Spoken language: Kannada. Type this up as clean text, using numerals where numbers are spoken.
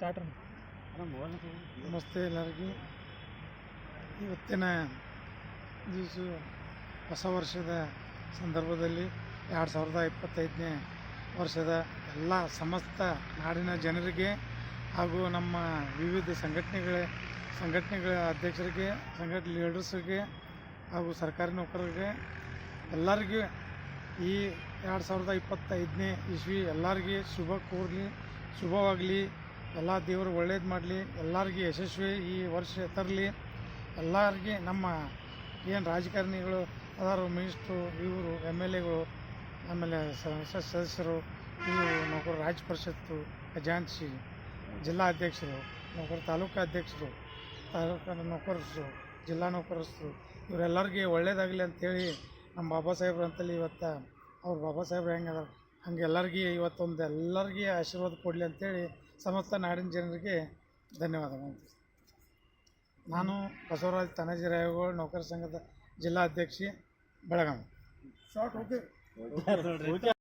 ಸ್ಟಾರ್ಟ್. ನಮಸ್ತೆ ಎಲ್ಲರಿಗೂ. ಇವತ್ತಿನ ದಿವಸ ಹೊಸ ವರ್ಷದ ಸಂದರ್ಭದಲ್ಲಿ 2025ನೇ ವರ್ಷದ ಎಲ್ಲ ಸಮಸ್ತ ನಾಡಿನ ಜನರಿಗೆ ಹಾಗೂ ನಮ್ಮ ವಿವಿಧ ಸಂಘಟನೆಗಳ ಅಧ್ಯಕ್ಷರಿಗೆ, ಲೀಡರ್ಸ್ಗೆ ಹಾಗೂ ಸರ್ಕಾರಿ ನೌಕರರಿಗೆ ಎಲ್ಲರಿಗೂ ಈ 2025ನೇ ಇಸ್ವಿ ಎಲ್ಲರಿಗೆ ಶುಭವಾಗಲಿ. ಎಲ್ಲ ದೇವರು ಒಳ್ಳೇದು ಮಾಡಲಿ, ಎಲ್ಲರಿಗೆ ಯಶಸ್ವಿ ಈ ವರ್ಷ ತರಲಿ. ಎಲ್ಲರಿಗೆ ನಮ್ಮ ಏನು ರಾಜಕಾರಣಿಗಳು ಅದಾರು, ಮಿನಿಸ್ಟ್ರು, ಇವರು MLAಗಳು, ಆಮೇಲೆ ಸದಸ್ಯರು, ಇವರು ನೌಕರ ರಾಜ್ಯ ಪರಿಷತ್ತು ಖಜಾಂಚಿ, ಜಿಲ್ಲಾ ಅಧ್ಯಕ್ಷರು, ನೌಕರ ತಾಲೂಕು ಅಧ್ಯಕ್ಷರು, ತಾಲೂಕು ನೌಕರರು, ಜಿಲ್ಲಾ ನೌಕರಸ್ಥರು, ಇವರೆಲ್ಲರಿಗೆ ಒಳ್ಳೇದಾಗಲಿ ಅಂಥೇಳಿ ನಮ್ಮ ಬಾಬಾ ಸಾಹೇಬ್ರು ಅಂತಲ್ಲಿ ಇವತ್ತು ಅವ್ರು ಬಾಬಾ ಸಾಹೇಬ್ರು ಹೆಂಗೆ ಅದಾರ ಹಂಗೆ ಎಲ್ಲರಿಗೆ ಇವತ್ತೊಂದು ಎಲ್ಲರಿಗೆ ಆಶೀರ್ವಾದ ಕೊಡಲಿ ಅಂಥೇಳಿ ಸಮಸ್ತ ನಾಡಿನ ಜನರಿಗೆ ಧನ್ಯವಾದಗಳು. ನಾನು ಬಸವರಾಜ್ ತಾನಾಜಿ ರಾಯಗೌಡ, ನೌಕರ ಸಂಘದ ಜಿಲ್ಲಾ ಅಧ್ಯಕ್ಷೆ, ಬೆಳಗಾವಿ.